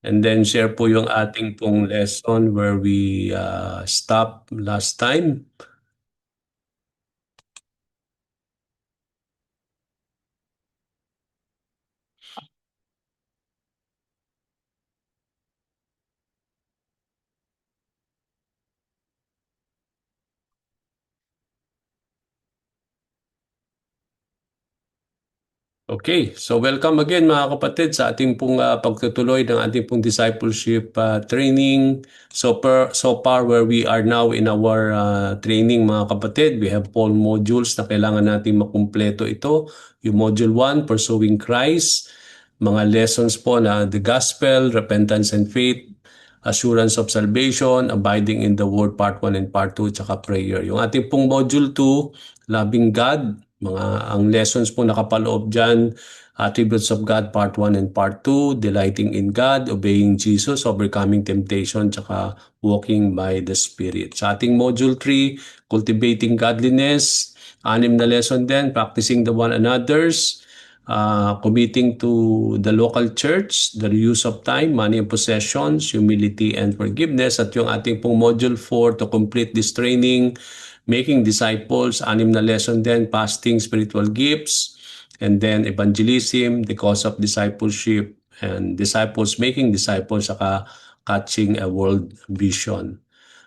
And then share po yung ating pong lesson where we stopped last time. Okay, so welcome again mga kapatid sa ating pong pagtutuloy ng ating pong discipleship training. So far where we are now in our training mga kapatid, we have 4 modules na kailangan natin makumpleto ito. Yung module 1, Pursuing Christ, mga lessons po na the gospel, repentance and faith, assurance of salvation, abiding in the word part 1 and part 2, tsaka prayer. Yung ating pong module 2, loving God, ang lessons po nakapaloob dyan, attributes of God part 1 and part 2, delighting in God, obeying Jesus, overcoming temptation, tsaka walking by the Spirit. Sa ating module 3, cultivating godliness, 6 na lesson din, practicing the one another's, committing to the local church, the use of time, money and possessions, humility and forgiveness. At yung ating pong module 4 to complete this training, making disciples, 6 na lesson din, fasting, spiritual gifts, and then evangelism, the cause of discipleship, and disciples, making disciples, saka catching a world vision.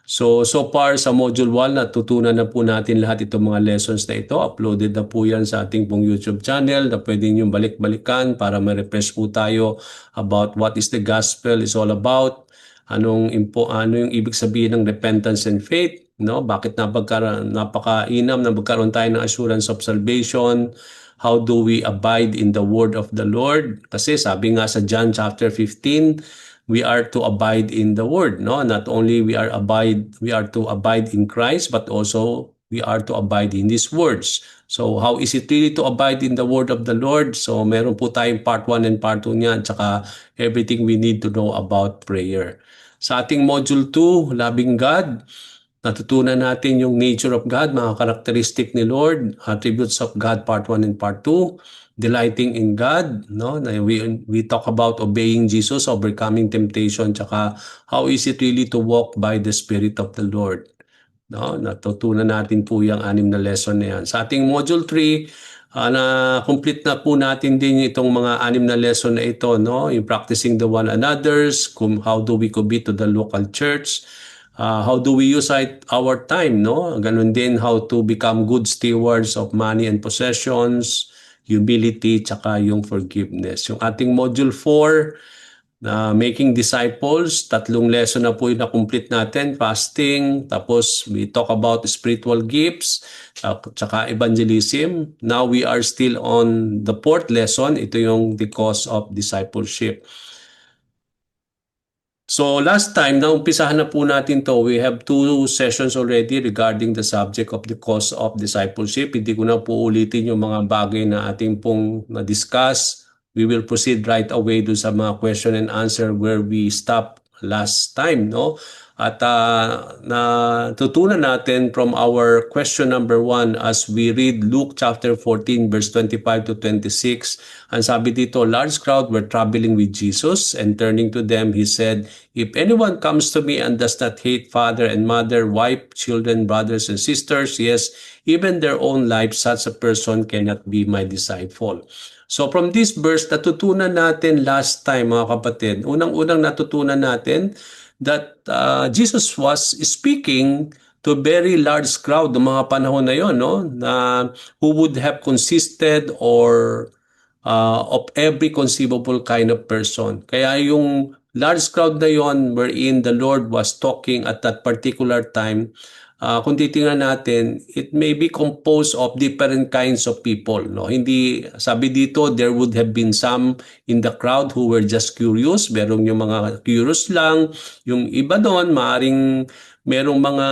So far sa Module 1, natutunan na po natin lahat itong mga lessons na ito. Uploaded na po yan sa ating pong YouTube channel na pwede nyo balik-balikan para ma-refresh po tayo about what is the gospel is all about. Ano yung ibig sabihin ng repentance and faith, no? Bakit napakainam na magkaroon tayo ng assurance of salvation? How do we abide in the word of the Lord? Kasi sabi nga sa John chapter 15, we are to abide in the word, no? Not only we are to abide in Christ, but also we are to abide in his words. So how is it really to abide in the word of the Lord? So meron po tayong part 1 and part 2 niyan, tsaka everything we need to know about prayer. Sa ating module 2, loving God, natutunan natin yung nature of God, mga characteristic ni Lord, attributes of God part 1 and part 2, delighting in God, no? We talk about obeying Jesus, overcoming temptation, tsaka how is it really to walk by the Spirit of the Lord. No? Natutunan natin po yung 6 na lesson na yan. Sa ating module 3, na-complete na po natin din itong mga 6 na lesson na ito, no? Yung practicing the one another's, how do we commit to the local church, how do we use our time, no? Ganun din, how to become good stewards of money and possessions, humility, tsaka yung forgiveness. Yung ating module 4, making disciples, 3 lesson na po yung na-complete natin, fasting, tapos we talk about spiritual gifts, tsaka evangelism. Now we are still on the 4th lesson, ito yung the cause of discipleship. So last time, naumpisahan na po natin to. We have 2 sessions already regarding the subject of the cause of discipleship. Hindi ko na po ulitin yung mga bagay na ating pong na-discuss. We will proceed right away dun sa mga question and answer where we stopped last time, no? At natutunan natin from our question number 1 as we read Luke chapter 14 verse 25 to 26. Ang sabi dito, large crowd were traveling with Jesus, and turning to them, he said, "If anyone comes to me and does not hate father and mother, wife, children, brothers and sisters, yes, even their own life, such a person cannot be my disciple." So from this verse, natutunan natin last time mga kapatid, unang-unang natutunan natin that Jesus was speaking to a very large crowd ng mga panahon na yon, no? Na who would have consisted or of every conceivable kind of person. Kaya yung large crowd na yon wherein the Lord was talking at that particular time, kung titingnan natin, it may be composed of different kinds of people. No? Hindi, sabi dito, there would have been some in the crowd who were just curious. Merong yung mga curious lang. Yung iba doon, maaring merong mga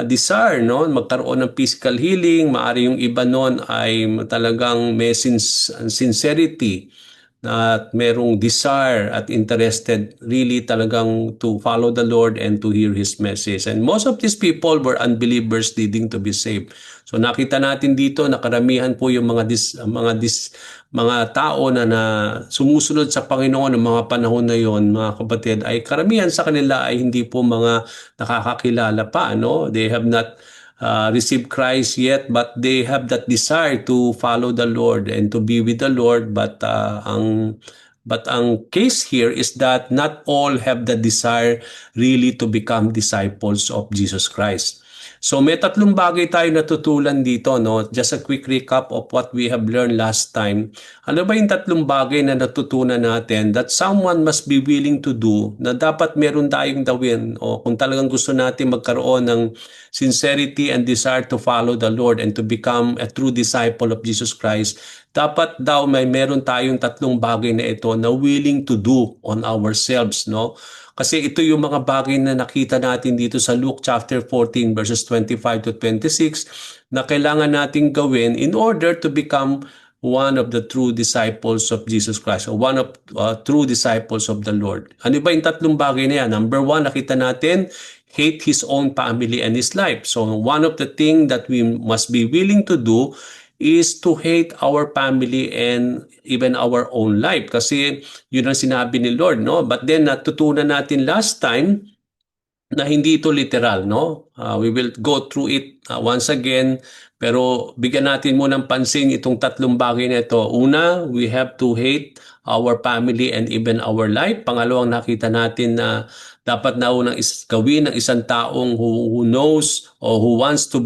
desire, no? Magkaroon ng physical healing. Maari yung iba noon ay talagang may sincerity at merong desire at interested really talagang to follow the Lord and to hear His message. And most of these people were unbelievers needing to be saved. So nakita natin dito na karamihan po yung mga tao na sumusunod sa Panginoon ng mga panahon na yon, mga kapatid, ay karamihan sa kanila ay hindi po mga nakakakilala pa, no? They have not received Christ yet, but they have that desire to follow the Lord and to be with the Lord. But ang case here is that not all have the desire really to become disciples of Jesus Christ. So may tatlong bagay tayo natutulan dito, no? Just a quick recap of what we have learned last time. Ano ba yung tatlong bagay na natutunan natin that someone must be willing to do, na dapat meron tayong gawin, o kung talagang gusto natin magkaroon ng sincerity and desire to follow the Lord and to become a true disciple of Jesus Christ, dapat daw meron tayong tatlong bagay na ito na willing to do on ourselves, no? Kasi ito yung mga bagay na nakita natin dito sa Luke chapter 14 verses 25 to 26 na kailangan nating gawin in order to become one of the true disciples of Jesus Christ, or one of true disciples of the Lord. Ano ba yung tatlong bagay na yan? Number one, nakita natin, hate his own family and his life. So one of the things that we must be willing to do is to hate our family and even our own life. Kasi yun ang sinabi ni Lord, no? But then natutunan natin last time na hindi ito literal, no? We will go through it once again, pero bigyan natin muna ng pansin itong tatlong bagay na ito. Una, we have to hate our family and even our life. Pangalawang nakita natin na dapat na unang gawin ng isang taong who knows or who wants to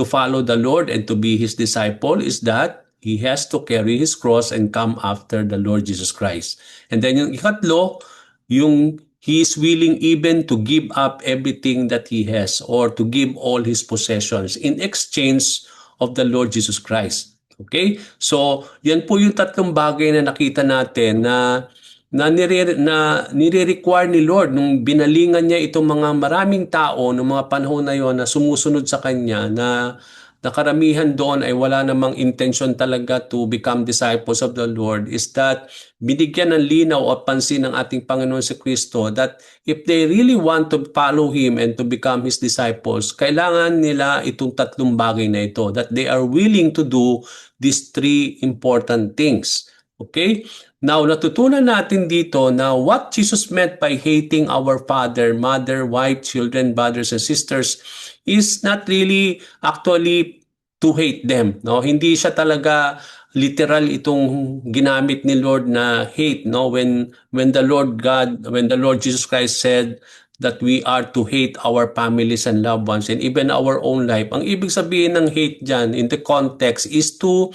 follow the Lord and to be His disciple is that he has to carry his cross and come after the Lord Jesus Christ. And then yung ikatlo, yung he is willing even to give up everything that he has or to give all his possessions in exchange of the Lord Jesus Christ. Okay? So, yan po yung tatlong bagay na nakita natin na nire-require ni Lord nung binalingan niya itong mga maraming tao noong mga panahon na yon na sumusunod sa Kanya, na karamihan doon ay wala namang intention talaga to become disciples of the Lord, is that binigyan ng linaw at pansin ng ating Panginoon si Kristo that if they really want to follow Him and to become His disciples, kailangan nila itong tatlong bagay na ito, that they are willing to do these three important things. Okay? Now, natutunan natin dito na what Jesus meant by hating our father, mother, wife, children, brothers, and sisters is not really actually to hate them. No? Hindi siya talaga literal itong ginamit ni Lord na hate. No? When the Lord Jesus Christ said that we are to hate our families and loved ones and even our own life, ang ibig sabihin ng hate dyan in the context is to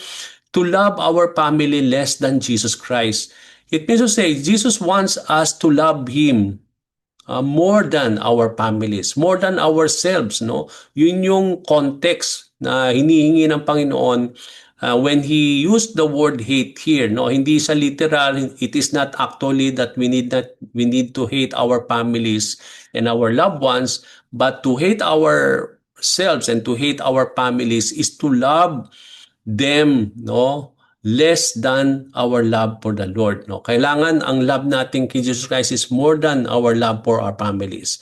love our family less than Jesus Christ. It means to say, Jesus wants us to love Him more than our families, more than ourselves. No? Yun yung context na hinihingi ng Panginoon when He used the word hate here. No? Hindi sa literal, it is not actually that we need to hate our families and our loved ones, but to hate ourselves and to hate our families is to love them, no, less than our love for the Lord, no. Kailangan ang love natin kay Jesus Christ is more than our love for our families.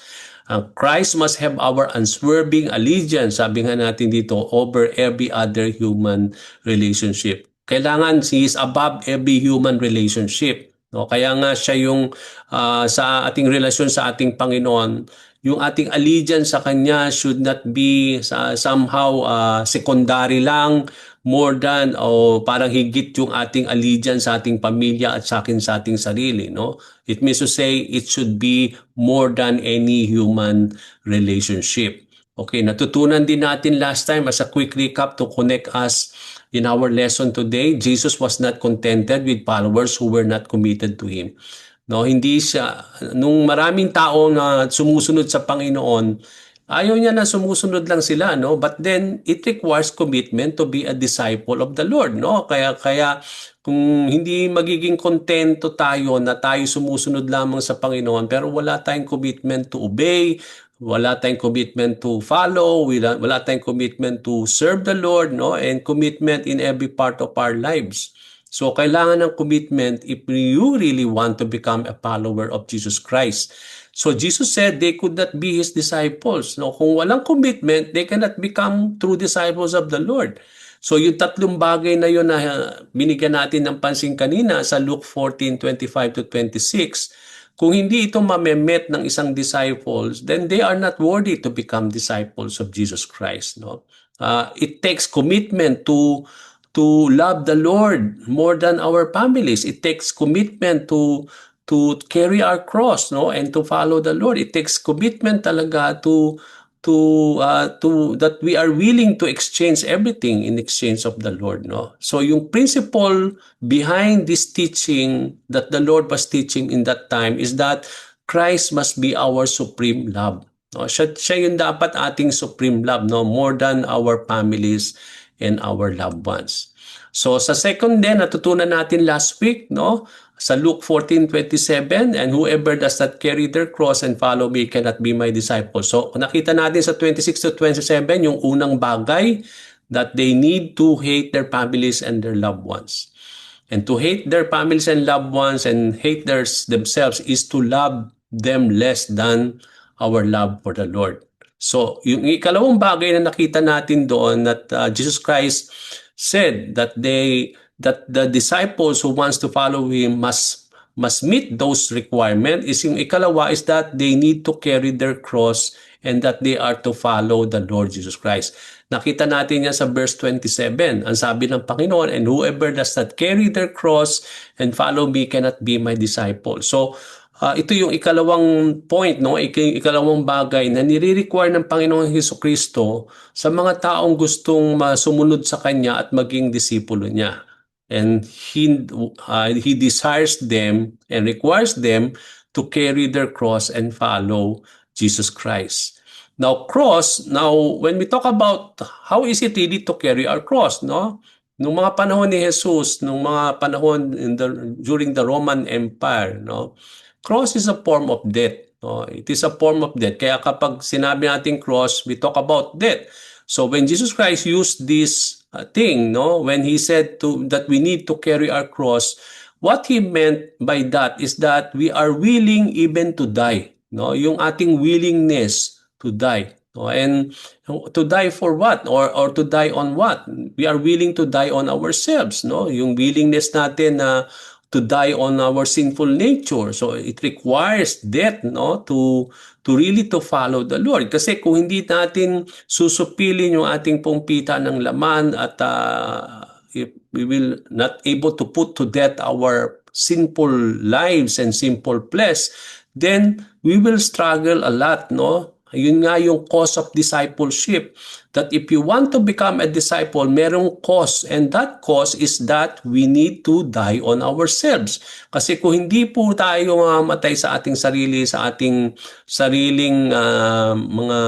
Christ must have our unswerving allegiance, sabi nga natin dito, over every other human relationship. Kailangan He is above every human relationship, no. Kaya nga siya yung sa ating relasyon sa ating Panginoon, yung ating allegiance sa Kanya should not be somehow secondary lang, more than o parang higit yung ating allegiance sa ating pamilya at sa ating sarili, no? It means to say it should be more than any human relationship. Okay, natutunan din natin last time as a quick recap to connect us in our lesson today. Jesus was not contented with followers who were not committed to Him. No, hindi siya, nung maraming tao na sumusunod sa Panginoon, ayaw niya na sumusunod lang sila, no? But then it requires commitment to be a disciple of the Lord, no? Kaya kung hindi magiging kontento tayo na tayo sumusunod lamang sa Panginoon pero wala tayong commitment to obey, wala tayong commitment to follow, wala tayong commitment to serve the Lord, no? And commitment in every part of our lives. So kailangan ng commitment if you really want to become a follower of Jesus Christ. So Jesus said they could not be His disciples. No, kung walang commitment, they cannot become true disciples of the Lord. So yung tatlong bagay na yun na binigyan natin ng pansin kanina sa Luke 14:25 to 26, kung hindi ito mamemet ng isang disciples, then they are not worthy to become disciples of Jesus Christ. No, it takes commitment to love the Lord more than our families. It takes commitment to carry our cross, no, and to follow the Lord. It takes commitment talaga to that we are willing to exchange everything in exchange of the Lord, no. So yung principle behind this teaching that the Lord was teaching in that time is that Christ must be our supreme love. No, siya yung dapat ating supreme love, no, more than our families and our loved ones. So sa second din, natutunan natin last week, no, sa Luke 14:27, and whoever does not carry their cross and follow me cannot be my disciple. So nakita natin sa 26 to 27 yung unang bagay that they need to hate their families and their loved ones. And to hate their families and loved ones and hate themselves is to love them less than our love for the Lord. So, yung ikalawang bagay na nakita natin doon that Jesus Christ said that the disciples who wants to follow Him must meet those requirements is yung ikalawa is that they need to carry their cross and that they are to follow the Lord Jesus Christ. Nakita natin yan sa verse 27. Ang sabi ng Panginoon, and whoever does not carry their cross and follow me cannot be my disciple. So, ito yung ikalawang point, no? Ikalawang bagay na nire-require ng Panginoong Hesukristo sa mga taong gustong sumunod sa Kanya at maging disipulo niya. And He desires them and requires them to carry their cross and follow Jesus Christ. Now, when we talk about how is it really to carry our cross, no? Nung mga panahon ni Jesus, nung mga panahon during the Roman Empire, no? Cross is a form of death. No? It is a form of death. Kaya kapag sinabi natin cross, we talk about death. So when Jesus Christ used this thing, no, when He said that we need to carry our cross, what He meant by that is that we are willing even to die. No? Yung ating willingness to die. No? And to die for what? Or to die on what? We are willing to die on ourselves. No? Yung willingness natin na to die on our sinful nature. So it requires death, no, to really to follow the Lord. Kasi kung hindi natin susupilin yung ating pong pita ng laman at if we will not able to put to death our sinful lives and sinful flesh, then we will struggle a lot, no? Yun nga yung cause of discipleship. That if you want to become a disciple, merong cause. And that cause is that we need to die on ourselves. Kasi kung hindi po tayo mamatay sa ating sarili, sa ating sariling mga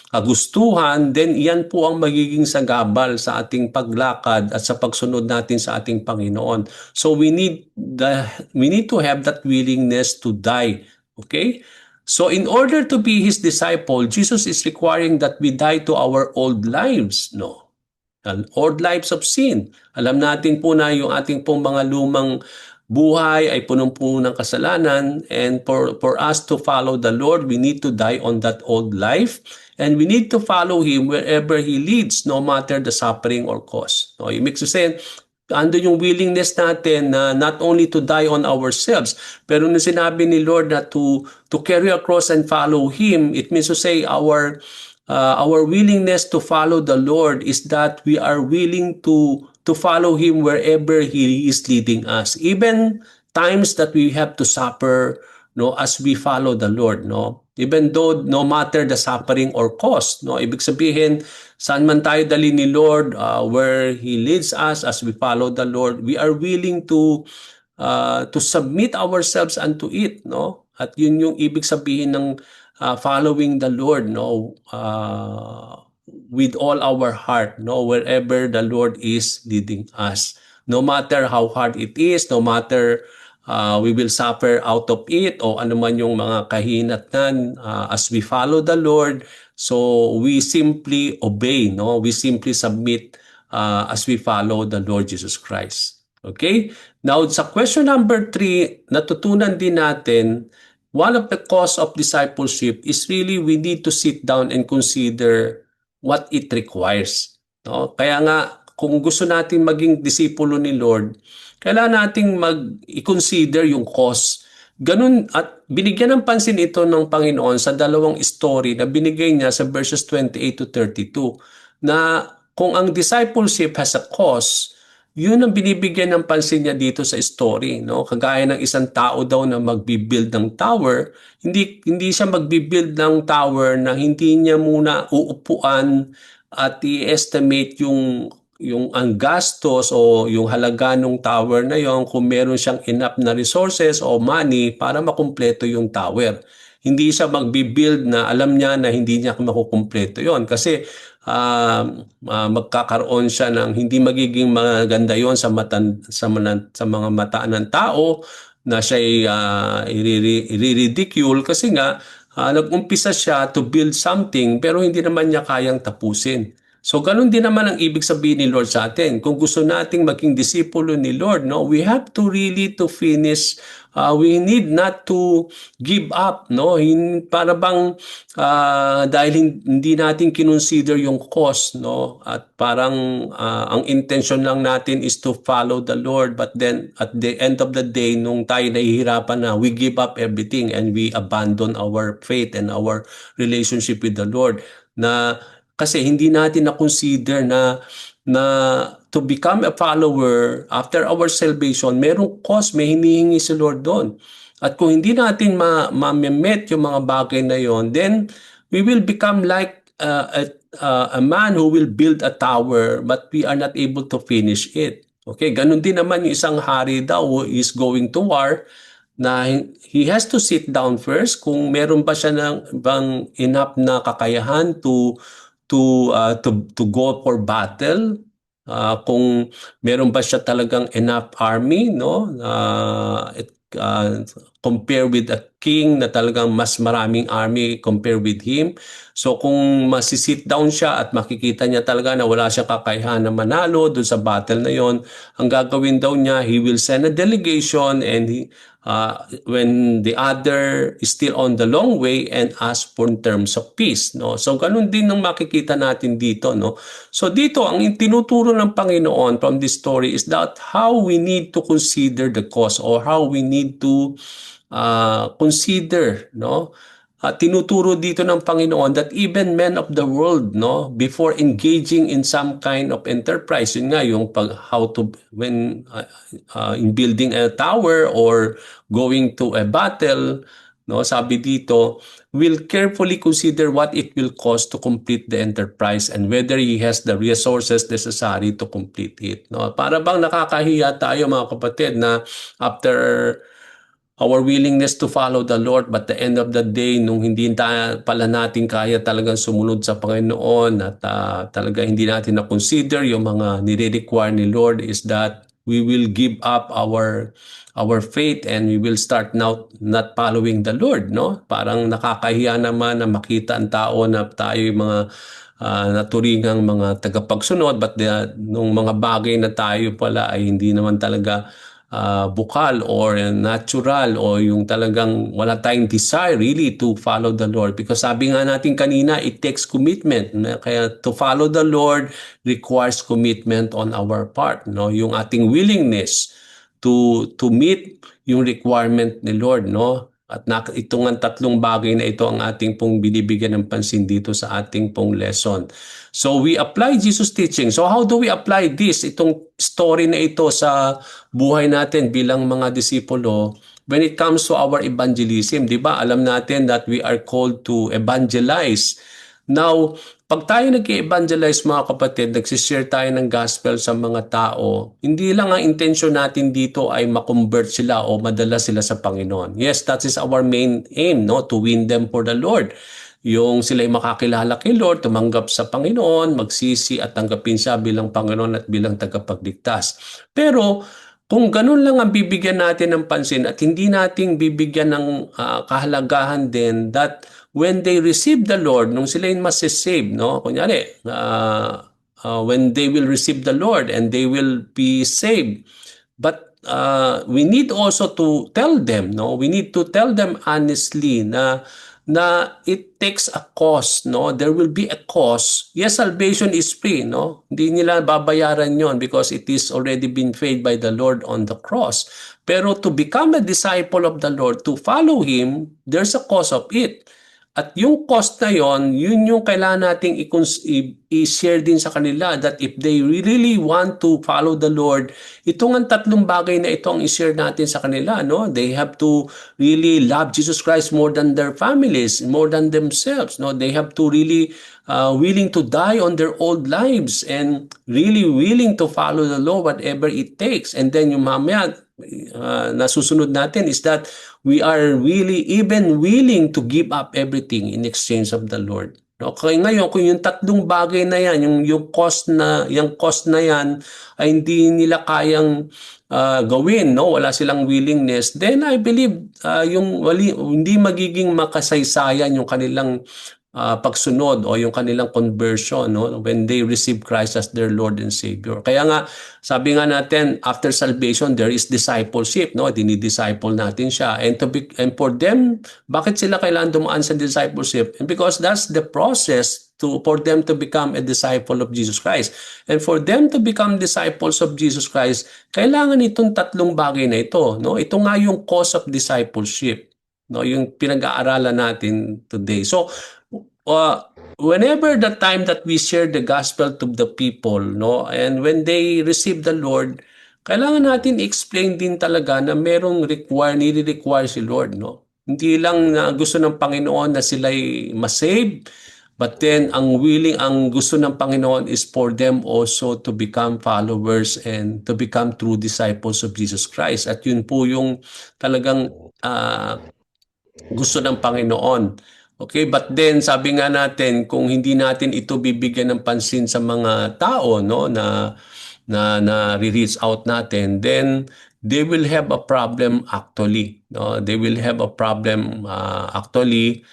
kagustuhan, then yan po ang magiging sagabal sa ating paglakad at sa pagsunod natin sa ating Panginoon. So we need to have that willingness to die. Okay? So in order to be His disciple, Jesus is requiring that we die to our old lives, no? Old lives of sin. Alam natin po na yung ating pong mga lumang buhay ay punong-puno ng kasalanan, and for us to follow the Lord, we need to die on that old life, and we need to follow Him wherever He leads, no matter the suffering or cost. No, it makes sense. Ando yung willingness natin na not only to die on ourselves, pero nung sinabi ni Lord na to carry a cross and follow Him, it means to say our willingness to follow the Lord is that we are willing to follow Him wherever He is leading us. Even times that we have to suffer, no, as we follow the Lord, no? Even though no matter the suffering or cost, no? Ibig sabihin, saan man tayo dali ni Lord, where He leads us as we follow the Lord, we are willing to submit ourselves unto it, no? At yun yung ibig sabihin ng following the Lord, no? With all our heart, no? Wherever the Lord is leading us. No matter how hard it is, no matter we will suffer out of it o ano man yung mga kahinatnan as we follow the Lord. So we simply obey, no? We simply submit as we follow the Lord Jesus Christ. Okay? Now, sa question number 3, natutunan din natin, one of the cause of discipleship is really we need to sit down and consider what it requires. No? Kaya nga, kung gusto natin maging disipulo ni Lord, kailangan nating i-consider yung cause. Ganun, at binigyan ng pansin ito ng Panginoon sa dalawang story na binigay niya sa verses 28 to 32, na kung ang discipleship has a cause, yun ang binibigyan ng pansin niya dito sa story, no? Kagaya ng isang tao daw na magbi-build ng tower, hindi siya magbi-build ng tower na hindi niya muna uupuan at i-estimate yung ang gastos o yung halaga ng tower na yon, kung meron siyang enough na resources o money para makumpleto yung tower. Hindi siya magbi-build na alam niya na hindi niya makukumpleto yon, kasi magkakaroon siya ng hindi magiging maganda yon sa mga mata ng tao, na siya'y i-ridicule kasi nga nag-umpisa siya to build something pero hindi naman niya kayang tapusin. So ganun din naman ang ibig sabihin ni Lord sa atin. Kung gusto nating maging disipulo ni Lord, no, we have to really to finish. We need not to give up, no? Para bang dahil hindi natin kinonsider yung cost, no? At parang ang intention lang natin is to follow the Lord, but then at the end of the day, nung tayo nahihirapan na, we give up everything and we abandon our faith and our relationship with the Lord. Na kasi hindi natin na-consider na to become a follower after our salvation, merong cost, may hinihingi si Lord doon. At kung hindi natin ma-met yung mga bagay na yon, then we will become like a man who will build a tower but we are not able to finish it. Okay, ganun din naman yung isang hari daw who is going to war, na he has to sit down first kung meron ba siya ng bang enough na kakayahan to go for battle, kung meron ba siya talagang enough army, no, compare with a king na talagang mas maraming army compare with him. So kung masisit down siya at makikita niya talaga na wala siyang kakayahan na manalo doon sa battle na yon, ang gagawin daw niya, he will send a delegation and when the other is still on the long way and ask for terms of peace, no? So ganun din ang makikita natin dito, no? So dito ang tinuturo ng Panginoon from this story is that how we need to consider the cost, or how we need to consider, no? Tinuturo dito ng Panginoon that even men of the world, no, before engaging in some kind of enterprise, yun nga yung in building a tower or going to a battle, no, sabi dito, will carefully consider what it will cost to complete the enterprise and whether he has the resources necessary to complete it, no? Para bang nakakahiya tayo, mga kapatid, na after our willingness to follow the Lord, but the end of the day, nung hindi pala natin kaya talagang sumunod sa Panginoon at talaga hindi natin na-consider yung mga nire-require ni Lord, is that we will give up our faith and we will start now not following the Lord, no? Parang nakakahiya naman na makita ang tao na tayo yung mga naturingang mga tagapagsunod, but nung mga bagay na tayo pala ay hindi naman talaga bukal or natural, o yung talagang wala tayong desire really to follow the Lord. Because sabi nga natin kanina, it takes commitment. Kaya to follow the Lord requires commitment on our part, no? Yung ating willingness to meet yung requirement ni Lord, no? At itong ang tatlong bagay na ito ang ating pong binibigyan ng pansin dito sa ating pong lesson. So we apply Jesus' teaching. So how do we apply this, itong story na ito, sa buhay natin bilang mga disipulo when it comes to our evangelism? Di ba? Alam natin that we are called to evangelize. Now, pag tayo nag-evangelize, mga kapatid, nagsishare tayo ng gospel sa mga tao, hindi lang ang intention natin dito ay makonvert sila o madala sila sa Panginoon. Yes, that is our main aim, no? To win them for the Lord. Yung sila'y makakilala kay Lord, tumanggap sa Panginoon, magsisi at tanggapin siya bilang Panginoon at bilang tagapagligtas. Pero kung ganun lang ang bibigyan natin ng pansin at hindi nating bibigyan ng kahalagahan din, that when they receive the Lord, nung sila yung masisave, no? Kunyari, when they will receive the Lord and they will be saved, But we need also to tell them, no? We need to tell them honestly na it takes a cost, no? There will be a cost. Yes, salvation is free, no? Hindi nila babayaran yon because it is already been paid by the Lord on the cross. Pero to become a disciple of the Lord, to follow Him, there's a cost of it. At yung cost na yon, yun yung kailangan nating i-share din sa kanila that if they really want to follow the Lord, itong ang tatlong bagay na ito ang i-share natin sa kanila, no? They have to really love Jesus Christ more than their families, more than themselves, no? They have to really willing to die on their old lives and really willing to follow the Lord whatever it takes. And then yung mamaya, nasusunod natin is that we are really even willing to give up everything in exchange of the Lord. Okay, ngayon kung yung tatlong bagay na yan, yung cost na yan ay hindi nila kayang gawin, no? Wala silang willingness, then I believe hindi magiging makasaysayan yung kanilang pagsunod o yung kanilang conversion, no, when they receive Christ as their Lord and Savior. Kaya nga sabi nga natin, after salvation there is discipleship, no? Dinidisciple natin siya, and for them, bakit sila kailangan dumaan sa discipleship? And because that's the process for them to become a disciple of Jesus Christ. And for them to become disciples of Jesus Christ, kailangan itong tatlong bagay na ito, no? Ito nga yung cause of discipleship, no, yung pinag-aaralan natin today. So whenever the time that we share the gospel to the people, no, and when they receive the Lord, kailangan natin explain din talaga na merong nire-require si Lord, no? Hindi lang na gusto ng Panginoon na sila'y masave, but then ang gusto ng Panginoon is for them also to become followers and to become true disciples of Jesus Christ. At yun po yung talagang gusto ng Panginoon. Okay, but then sabi nga natin, kung hindi natin ito bibigyan ng pansin sa mga tao, no, na re-reach out natin, then they will have a problem actually, no? They will have a problem actually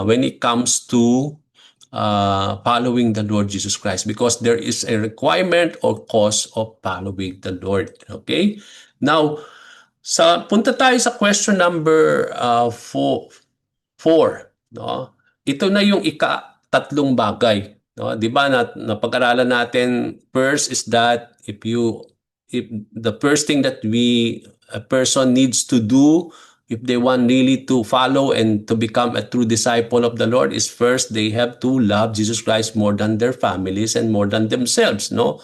when it comes to following the Lord Jesus Christ, because there is a requirement or cost of following the Lord. Okay? Now, punta tayo sa question number 4, no? Ito na yung tatlong bagay, no? 'Di ba napag-aralan natin, first is that if the first thing that a person needs to do if they want really to follow and to become a true disciple of the Lord is first they have to love Jesus Christ more than their families and more than themselves, no?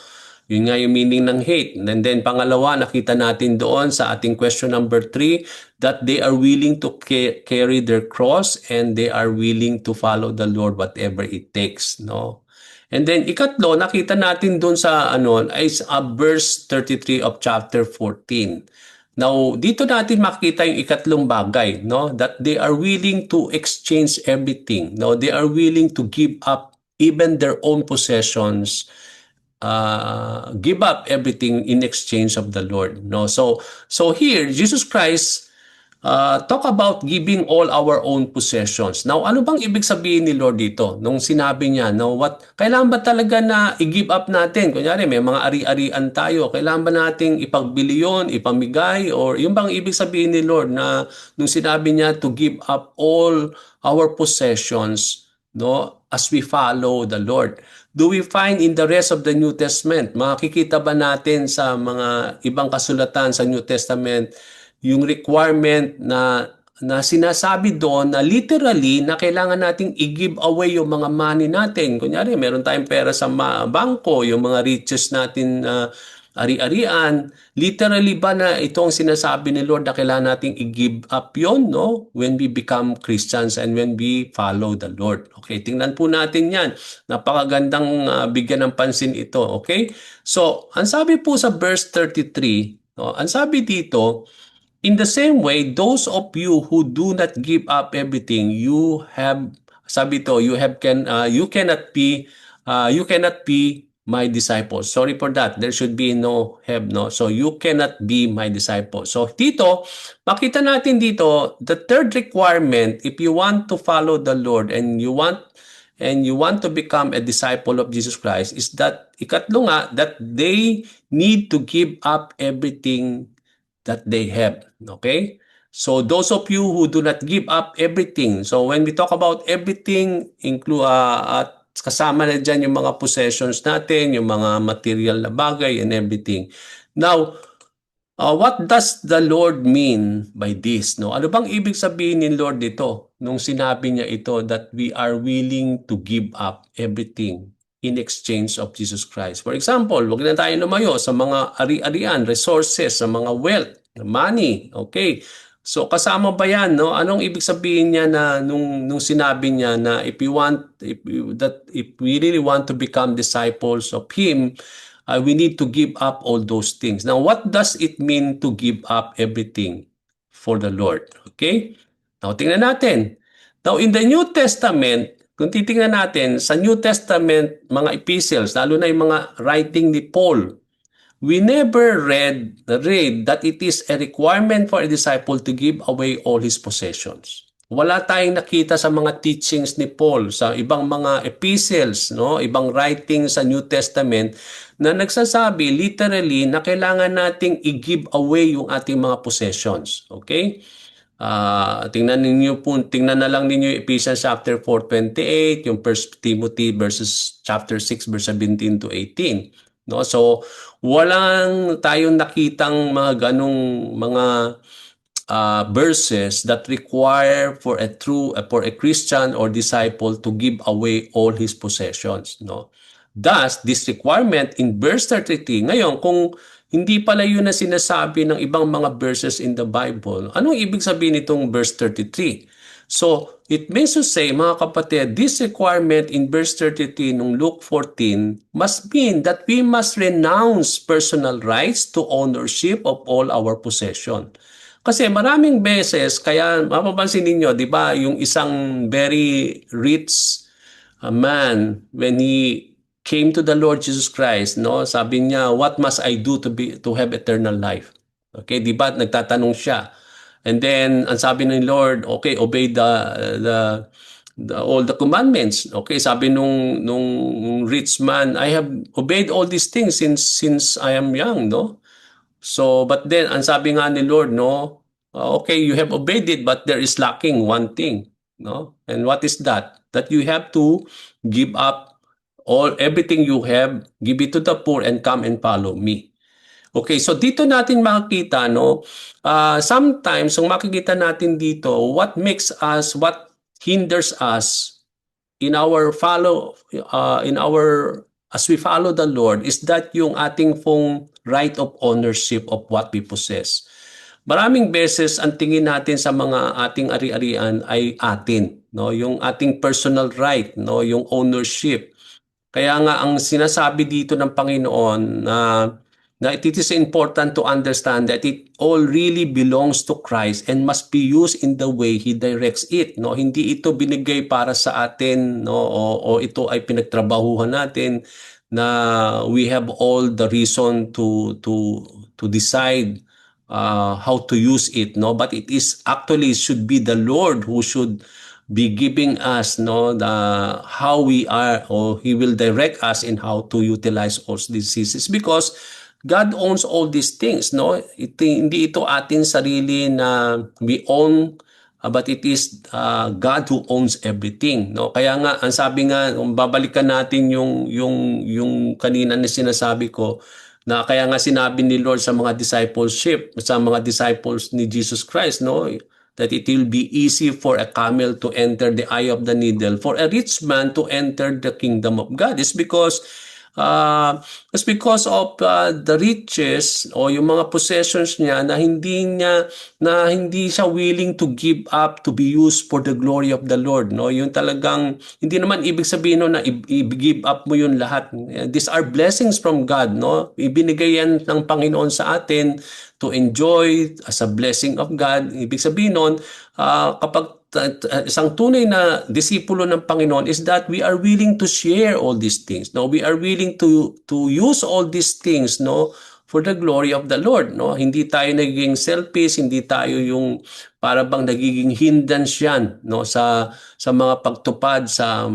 Yun nga yung meaning ng hate. And then pangalawa, nakita natin doon sa ating question number 3 that they are willing to carry their cross and they are willing to follow the Lord whatever it takes, no? And then ikatlo, nakita natin doon sa is verse 33 of chapter 14. Now, dito natin makita yung ikatlong bagay, no? That they are willing to exchange everything. No? They are willing to give up even their own possessions, give up everything in exchange of the Lord, no? So here Jesus Christ talk about giving all our own possessions. Now, ano bang ibig sabihin ni Lord dito nung sinabi niya, no, kailangan ba talaga na i-give up natin? Kunyari may mga ari-arian tayo, kailangan ba nating ipagbili yon, ipamigay, or yung bang ibig sabihin ni Lord na nung sinabi niya to give up all our possessions, no, as we follow the Lord? Do we find in the rest of the New Testament, makikita ba natin sa mga ibang kasulatan sa New Testament yung requirement na sinasabi doon na literally na kailangan nating i-give away yung mga money natin? Kunyari, meron tayong pera sa bangko, yung mga riches natin ari-arian, literally ba na itong sinasabi ni Lord na kailangan nating i-give up yon, no? When we become Christians and when we follow the Lord. Okay, tingnan po natin yan. Napakagandang bigyan ng pansin ito. Okay? So, ang sabi po sa verse 33, no? Ang sabi dito, in the same way, those of you who do not give up everything, you cannot be my disciples. Sorry for that. There should be no have, no? So you cannot be my disciple. So dito, makita natin dito, the third requirement, if you want to follow the Lord and you want and you want to become a disciple of Jesus Christ is that, ikatlo nga, that they need to give up everything that they have. Okay? So those of you who do not give up everything, so when we talk about everything, at kasama na dyan yung mga possessions natin, yung mga material na bagay and everything. Now, what does the Lord mean by this? No? Ano bang ibig sabihin ni Lord dito nung sinabi niya ito that we are willing to give up everything in exchange of Jesus Christ? For example, wag na tayo lumayo sa mga ari-arian, resources, sa mga wealth, money, okay? So kasama ba yan, no? Anong ibig sabihin niya na nung sinabi niya na if we really want to become disciples of him, we need to give up all those things. Now, what does it mean to give up everything for the Lord? Okay? Now, tingnan natin. Now, in the New Testament, kung titingnan natin, sa New Testament, mga epistles, lalo na yung mga writing ni Paul, we never read that it is a requirement for a disciple to give away all his possessions. Wala tayong nakita sa mga teachings ni Paul, sa ibang mga epistles, no, ibang writings sa New Testament na nagsasabi literally na kailangan nating i-give away yung ating mga possessions. Okay? Tingnan na lang ninyo yung Ephesians chapter 4:28, yung 1 Timothy chapter 6 verse 17 to 18. No? So, walang tayong nakitang mga ganong mga verses that require for a Christian or disciple to give away all his possessions. No? Thus, this requirement in verse 33, ngayon kung hindi pala yun na sinasabi ng ibang mga verses in the Bible, anong ibig sabihin nitong verse 33? So, it means to say, mga kapatid, this requirement in verse 33 ng Luke 14 must mean that we must renounce personal rights to ownership of all our possession. Kasi maraming beses, kaya mapapansin ninyo, di ba, yung isang very rich man, when he came to the Lord Jesus Christ, no, sabi niya, what must I do to have eternal life? Okay, di ba, nagtatanong siya. And then, ang sabi ng Lord, okay, obey all the commandments. Okay, sabi nung rich man, I have obeyed all these things since I am young, no? So, but then, ang sabi nga ni Lord, no, okay, you have obeyed it, but there is lacking one thing, no? And what is that? That you have to give up everything you have, give it to the poor, and come and follow me. Okay, so dito natin makikita, no, sometimes, kung makikita natin dito, what hinders us in our as we follow the Lord is that yung ating pong right of ownership of what we possess. Maraming beses ang tingin natin sa mga ating ari-arian ay atin, no, yung ating personal right, no, yung ownership. Kaya nga ang sinasabi dito ng Panginoon na it is important to understand that it all really belongs to Christ and must be used in the way He directs it. No, hindi ito binigay para sa atin, no, o ito ay pinagtrabahuhan natin na we have all the reason to decide how to use it. No, but it is actually should be the Lord who should be giving us, no, how we are, or He will direct us in how to utilize all these diseases, because God owns all these things, no? Hindi ito atin sarili na we own, but it is God who owns everything, no? Kaya nga ang sabi nga, kung babalikan natin yung kanina na sinasabi ko, na kaya nga sinabi ni Lord sa mga disciples ni Jesus Christ, no, that it will be easy for a camel to enter the eye of the needle, for a rich man to enter the kingdom of God. It's because of the riches o yung mga possessions niya na hindi siya willing to give up to be used for the glory of the Lord, no? Yung talagang hindi naman ibig sabihin no na i-give up mo yung lahat. These are blessings from God, no? Ibinigay yan ng Panginoon sa atin to enjoy as a blessing of God. Ibig sabihin nun, kapag isang tunay na disipulo ng Panginoon is that we are willing to share all these things. No, we are willing to use all these things, no, for the glory of the Lord, no. Hindi tayo naging selfish, hindi tayo yung para bang nagiging hindrance yan, no, sa mga pagtupad sa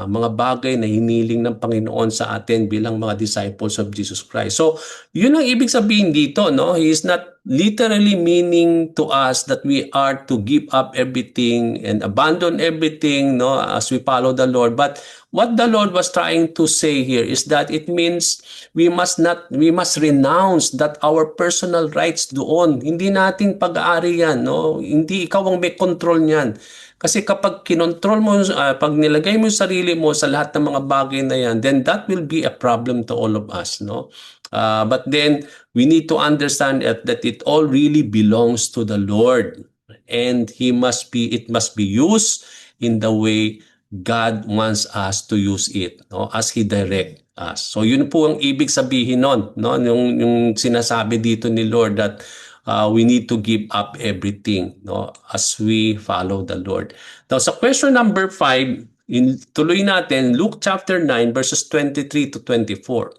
mga bagay na hiniling ng Panginoon sa atin bilang mga disciples of Jesus Christ. So, yun ang ibig sabihin dito, no? He is not literally meaning to us that we are to give up everything and abandon everything, no, as we follow the Lord. But what the Lord was trying to say here is that it means we must renounce that our personal rights doon. Hindi nating pag-aari yan, no? Hindi ikaw ang may control niyan. Kasi kapag kinontrol mo, pag nilagay mo yung sarili mo sa lahat ng mga bagay na yan, then that will be a problem to all of us, no? But then we need to understand that it all really belongs to the Lord, and it must be used in the way God wants us to use it, no, as He direct us. So yun po ang ibig sabihin nun, no, yung sinasabi dito ni Lord that we need to give up everything, no, as we follow the Lord. Now sa question number 5, tuloy natin Luke chapter 9 verses 23 to 24.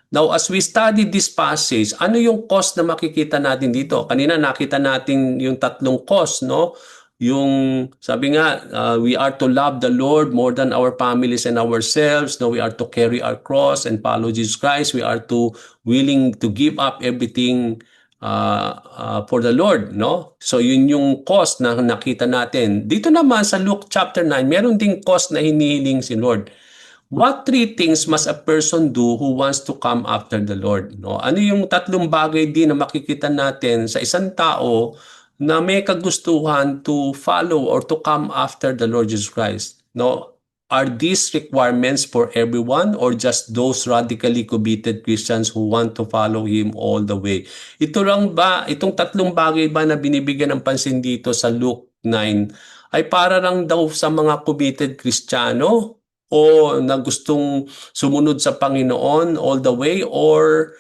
Now, as we study this passage, ano yung cost na makikita natin dito? Kanina nakita natin yung tatlong cost, no? Yung sabi nga, we are to love the Lord more than our families and ourselves. No, we are to carry our cross and follow Jesus Christ. We are to willing to give up everything for the Lord, no? So yun yung cost na nakita natin. Dito naman sa Luke chapter 9, meron ding cost na hinihiling si Lord. What three things must a person do who wants to come after the Lord? No? Ano yung tatlong bagay din na makikita natin sa isang tao na may kagustuhan to follow or to come after the Lord Jesus Christ? No? Are these requirements for everyone or just those radically committed Christians who want to follow Him all the way? Ito lang ba, itong tatlong bagay ba na binibigyan ng pansin dito sa Luke 9 ay para lang daw sa mga committed Kristiyano o na gustong sumunod sa Panginoon all the way or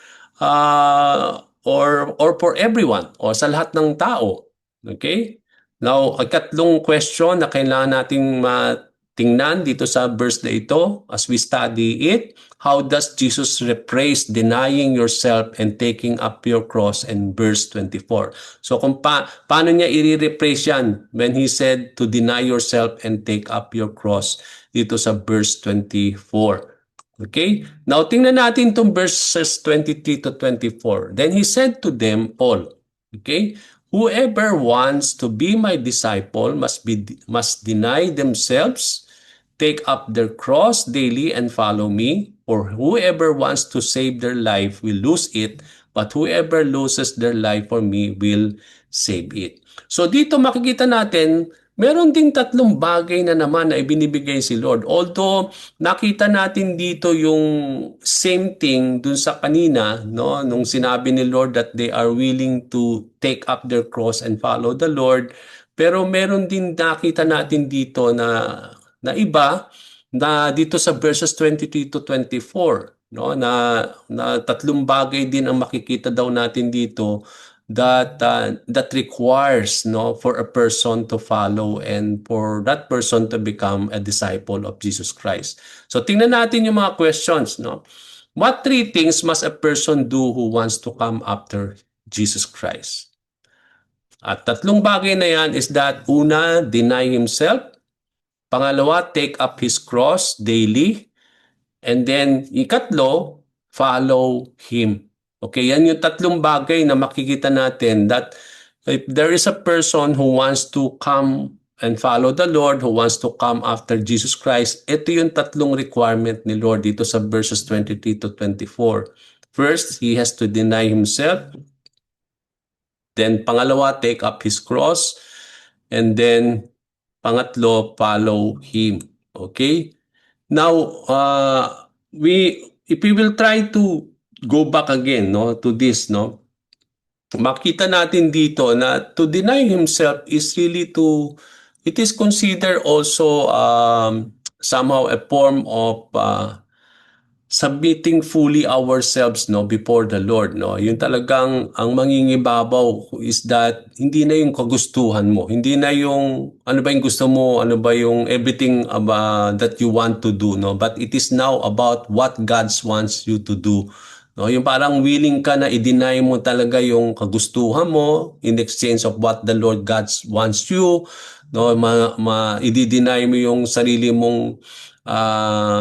for everyone o sa lahat ng tao? Okay? Now, ang katlong question na kailangan nating tingnan dito sa verse na ito as we study it, how does Jesus rephrase denying yourself and taking up your cross in verse 24? So kung paano niya i-rephrase yan when He said to deny yourself and take up your cross dito sa verse 24. Okay? Now, tingnan natin itong verses 23 to 24. Then He said to them all, okay, whoever wants to be my disciple must deny themselves, take up their cross daily and follow me. For whoever wants to save their life will lose it, but whoever loses their life for me will save it. So dito makikita natin, meron ding tatlong bagay na naman na ibinibigay si Lord. Although nakita natin dito yung same thing dun sa kanina, no, nung sinabi ni Lord that they are willing to take up their cross and follow the Lord. Pero meron din nakita natin dito na iba na dito sa verses 23 to 24, no, na tatlong bagay din ang makikita daw natin dito that requires, no, for a person to follow and for that person to become a disciple of Jesus Christ. So tingnan natin yung mga questions, no. What three things must a person do who wants to come after Jesus Christ? At tatlong bagay na yan is that una, deny himself. Pangalawa, take up his cross daily. And then, ikatlo, follow Him. Okay, yan yung tatlong bagay na makikita natin that if there is a person who wants to come and follow the Lord, who wants to come after Jesus Christ, ito yung tatlong requirement ni Lord dito sa verses 23 to 24. First, he has to deny himself. Then, pangalawa, take up his cross. And then, pangatlo, follow Him. Okay? Now, if we will try to go back again, no, to this, no, makita natin dito na to deny himself is really it is considered also somehow a form of submitting fully ourselves, no, before the Lord, no. Yung talagang ang mangingibabaw is that hindi na yung kagustuhan mo, hindi na yung ano ba yung gusto mo, ano ba yung everything that you want to do, no, but it is now about what God wants you to do, No, yung parang willing ka na i-deny mo talaga yung kagustuhan mo in exchange of what the Lord God wants you. No, i-deny mo yung sarili mong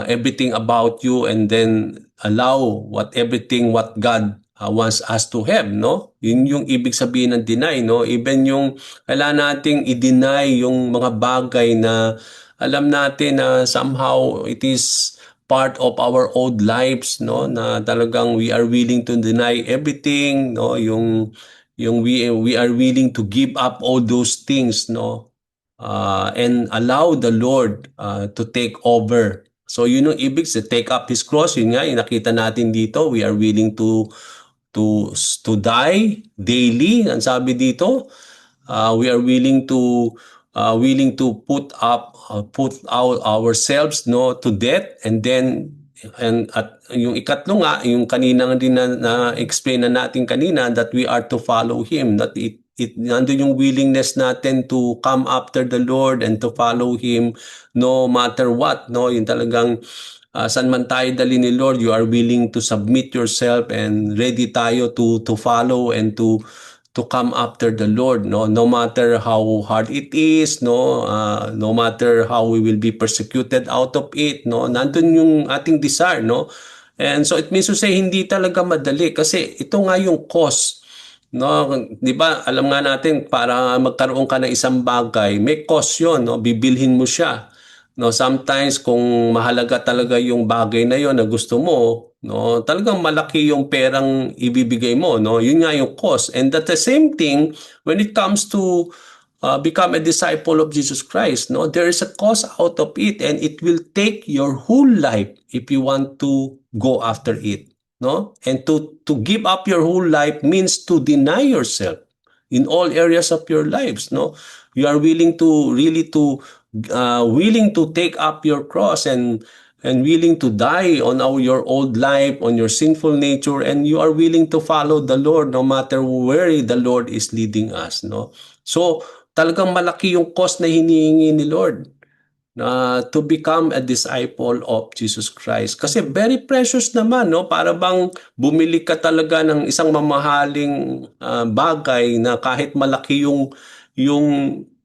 everything about you, and then allow what God wants us to have, no? Yun yung ibig sabihin ng deny, no? Even yung kailangan nating i-deny yung mga bagay na alam natin na somehow it is part of our old lives, no, na talagang we are willing to deny everything, no, yung we are willing to give up all those things, no, and allow the Lord to take over. So yun yung ibig sa take up his cross. Yun nga yung nakita natin dito, we are willing to to die daily. Ang sabi dito, we are willing to put out ourselves, no, to death, and then and at yung ikatlo nga yung kanina din na explain na natin kanina, that we are to follow him, that it nandun yung willingness natin to come after the Lord and to follow him no matter what, no, yung talagang saan man tayo dali ni Lord, you are willing to submit yourself and ready tayo to follow and to come after the Lord, no matter how hard it is, no matter how we will be persecuted out of it, no, nandun yung ating desire, no. And so it means to say hindi talaga madali kasi ito nga yung cost, no, 'di ba? Alam nga natin para magkaroon ka ng isang bagay, may cost 'yon, no, bibilhin mo siya. No, sometimes kung mahalaga talaga yung bagay na yon na gusto mo, no, talagang malaki yung perang ibibigay mo, no. Yun nga yung cost. And that the same thing when it comes to become a disciple of Jesus Christ, no, there is a cost out of it, and it will take your whole life if you want to go after it, no. And to give up your whole life means to deny yourself in all areas of your lives, no. You are willing to really to willing to take up your cross and willing to die on your old life, on your sinful nature, and you are willing to follow the Lord no matter where the Lord is leading us, no. So talagang malaki yung cost na hinihingi ni Lord na to become a disciple of Jesus Christ. Kasi very precious naman, no? Para bang bumili ka talaga ng isang mamahaling bagay na kahit malaki yung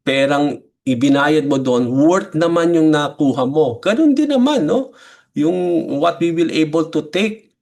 perang ibinayad mo doon, worth naman yung nakuha mo. Ganun din naman, no? Yung what we will able to take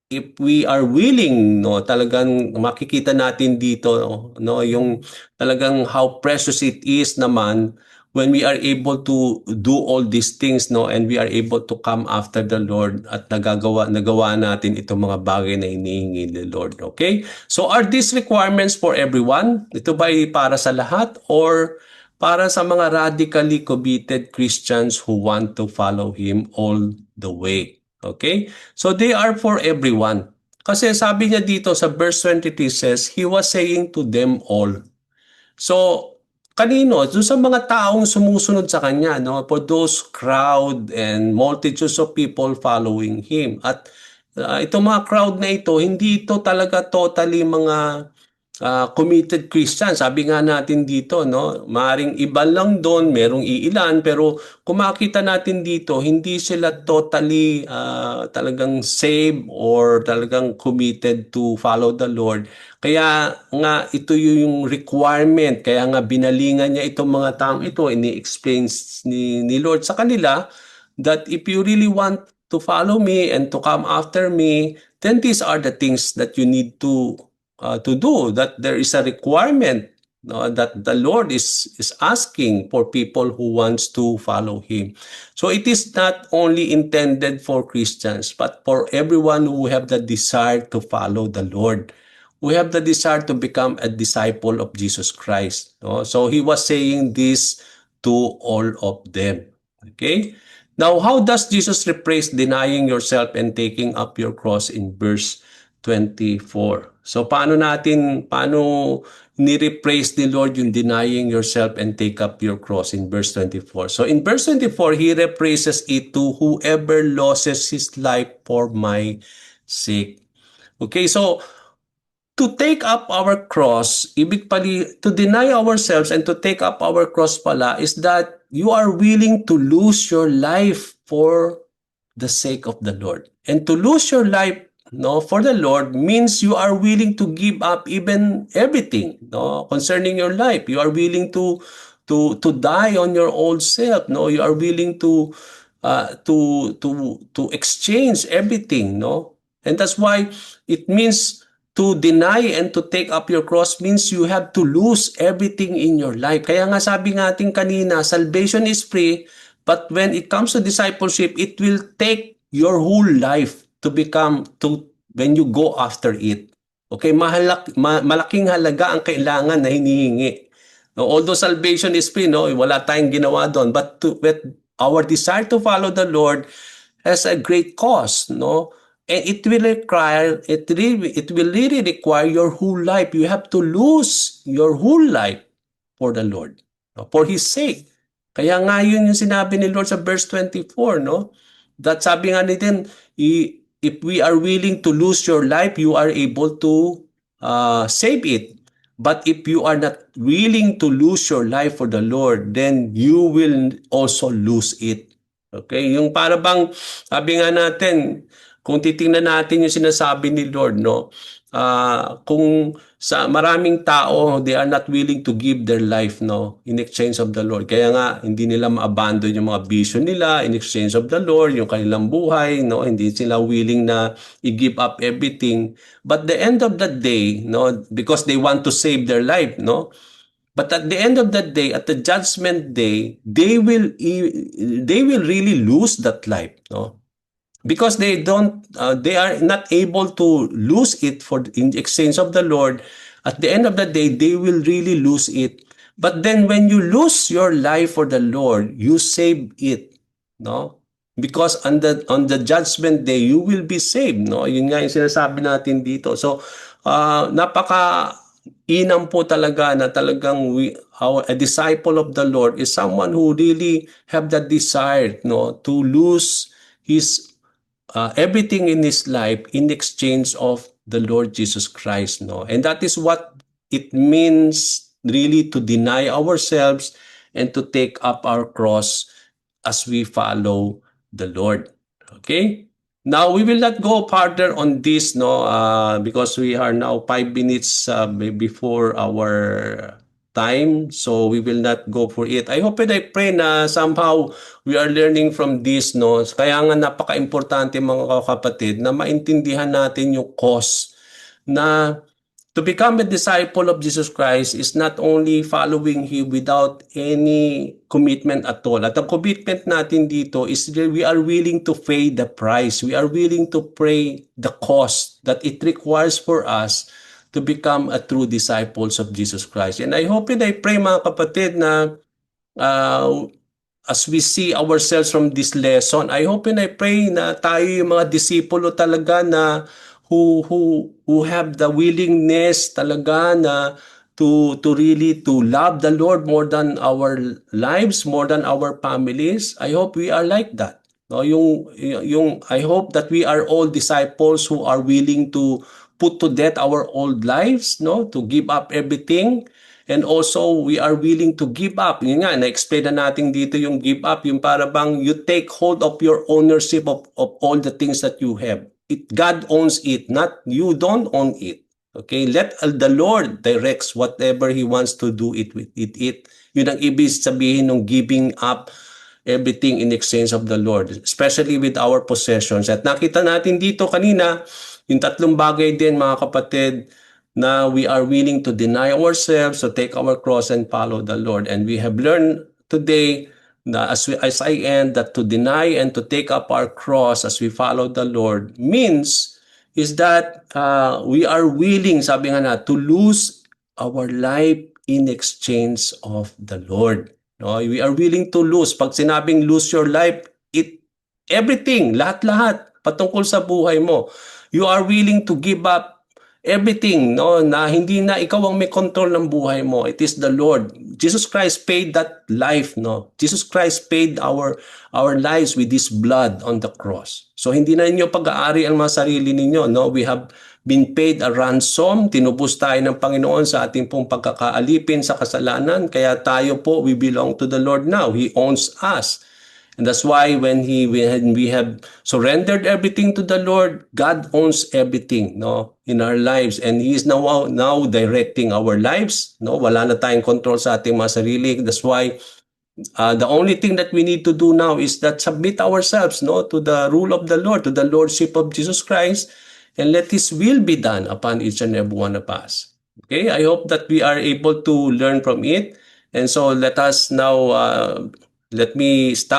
if we are willing, no, talagang makikita natin dito, no, yung talagang how precious it is naman when we are able to do all these things, no, and we are able to come after the Lord at nagawa natin itong mga bagay na hinihingi ni Lord. Okay? So are these requirements for everyone? Ito ba ay para sa lahat or para sa mga radically committed Christians who want to follow Him all the way? Okay? So they are for everyone. Kasi sabi niya dito sa verse 23 says, He was saying to them all. So, kanino? Doon sa mga taong sumusunod sa Kanya, no? For those crowd and multitudes of people following Him. At itong mga crowd na ito, hindi ito talaga totally mga committed Christian. Sabi nga natin dito, no, maring iba lang doon, merong iilan, pero kung makita natin dito, hindi sila totally talagang saved or talagang committed to follow the Lord. Kaya nga ito yung requirement, kaya nga binalingan niya itong mga taong ito, ini-explain ni Lord sa kanila that if you really want to follow me and to come after me, then these are the things that you need to do, that there is a requirement, no, that the Lord is asking for people who wants to follow Him. So it is not only intended for Christians, but for everyone who have the desire to follow the Lord. We have the desire to become a disciple of Jesus Christ. No? So He was saying this to all of them. Okay? Now, how does Jesus replace denying yourself and taking up your cross in verse 24? So paano ni-replace ni Lord yung denying yourself and take up your cross in verse 24? So in verse 24, He replaces it to whoever loses his life for my sake. Okay, so to take up our cross, to deny ourselves and to take up our cross pala is that you are willing to lose your life for the sake of the Lord. And to lose your life no, for the Lord means you are willing to give up even everything, no, concerning your life. You are willing to die on your old self, no. You are willing to exchange everything, no. And that's why it means to deny and to take up your cross means you have to lose everything in your life. Kaya nga sabi natin kanina, salvation is free, but when it comes to discipleship, it will take your whole life to become to when you go after it. Okay, malaking halaga ang kailangan na hinihingi. No, although salvation is free, no, wala tayong ginawa doon, but with our desire to follow the Lord has a great cost, no? And it will really require your whole life. You have to lose your whole life for the Lord, no? For His sake. Kaya nga yun yung sinabi ni Lord sa verse 24, no? That sabi nga natin, if we are willing to lose your life, you are able to save it. But if you are not willing to lose your life for the Lord, then you will also lose it. Okay? Yung para bang, sabi nga natin, kung titingnan natin yung sinasabi ni Lord, no? Kung sa maraming tao, they are not willing to give their life, no, in exchange of the Lord. Kaya nga, hindi nila ma-abandon yung mga vision nila in exchange of the Lord, yung kanilang buhay, no, hindi sila willing na i-give up everything. But the end of the day, no, because they want to save their life, no, but at the end of the day, at the judgment day, they will really lose that life, no? Because they are not able to lose it for in exchange of the Lord. At the end of the day, they will really lose it. But then when you lose your life for the Lord, you save it, no? Because on the judgment day, you will be saved, no? Yun nga yung sinasabi natin dito. So, napaka inam po talaga na talagang a disciple of the Lord is someone who really have that desire, no, to lose his everything in his life in exchange of the Lord Jesus Christ, no? And that is what it means really to deny ourselves and to take up our cross as we follow the Lord. Okay? Now, we will not go further on this, no, because we are now 5 minutes before our time, so we will not go for it. I hope and I pray na somehow we are learning from this, no. Kaya nga napaka-importante mga kapatid na maintindihan natin yung cause na to become a disciple of Jesus Christ is not only following Him without any commitment at all. At ang commitment natin dito is we are willing to pay the price. We are willing to pay the cost that it requires for us to become a true disciples of Jesus Christ. And I hope and I pray mga kapatid na as we see ourselves from this lesson, I hope and I pray na tayo yung mga disipulo talaga na who have the willingness talaga na to really to love the Lord more than our lives, more than our families. I hope we are like that. No, yung I hope that we are all disciples who are willing to put to death our old lives, no, to give up everything. And also, we are willing to give up. Yun nga, na-explain na natin dito yung give up, yung para bang you take hold of your ownership of all the things that you have. God owns it, not you don't own it. Okay? Let the Lord directs whatever He wants to do it with it. Yun ang ibig sabihin ng giving up everything in exchange of the Lord, especially with our possessions. At nakita natin dito kanina, yung tatlong bagay din mga kapatid, na we are willing to deny ourselves, to take our cross and follow the Lord. And we have learned today na as I end, that to deny and to take up our cross as we follow the Lord means is that we are willing, sabi nga na, to lose our life in exchange of the Lord. No? We are willing to lose. Pag sinabing lose your life, everything, lahat-lahat patungkol sa buhay mo, you are willing to give up everything, no, na hindi na ikaw ang may control ng buhay mo. It is the Lord. Jesus Christ paid that life, no. Jesus Christ paid our lives with His blood on the cross. So hindi na ninyo pag-aari ang mga sarili ninyo, no. We have been paid a ransom. Tinubos tayo ng Panginoon sa ating pong pagkakaalipin sa kasalanan. Kaya tayo po, we belong to the Lord now. He owns us. And that's why when we have surrendered everything to the Lord, God owns everything, no, in our lives, and He is now directing our lives. No, wala na tayong control sa ating mga sarili. That's why the only thing that we need to do now is that submit ourselves, no, to the rule of the Lord, to the lordship of Jesus Christ, and let His will be done upon each and every one of us. Okay, I hope that we are able to learn from it. And so let us now, let me stop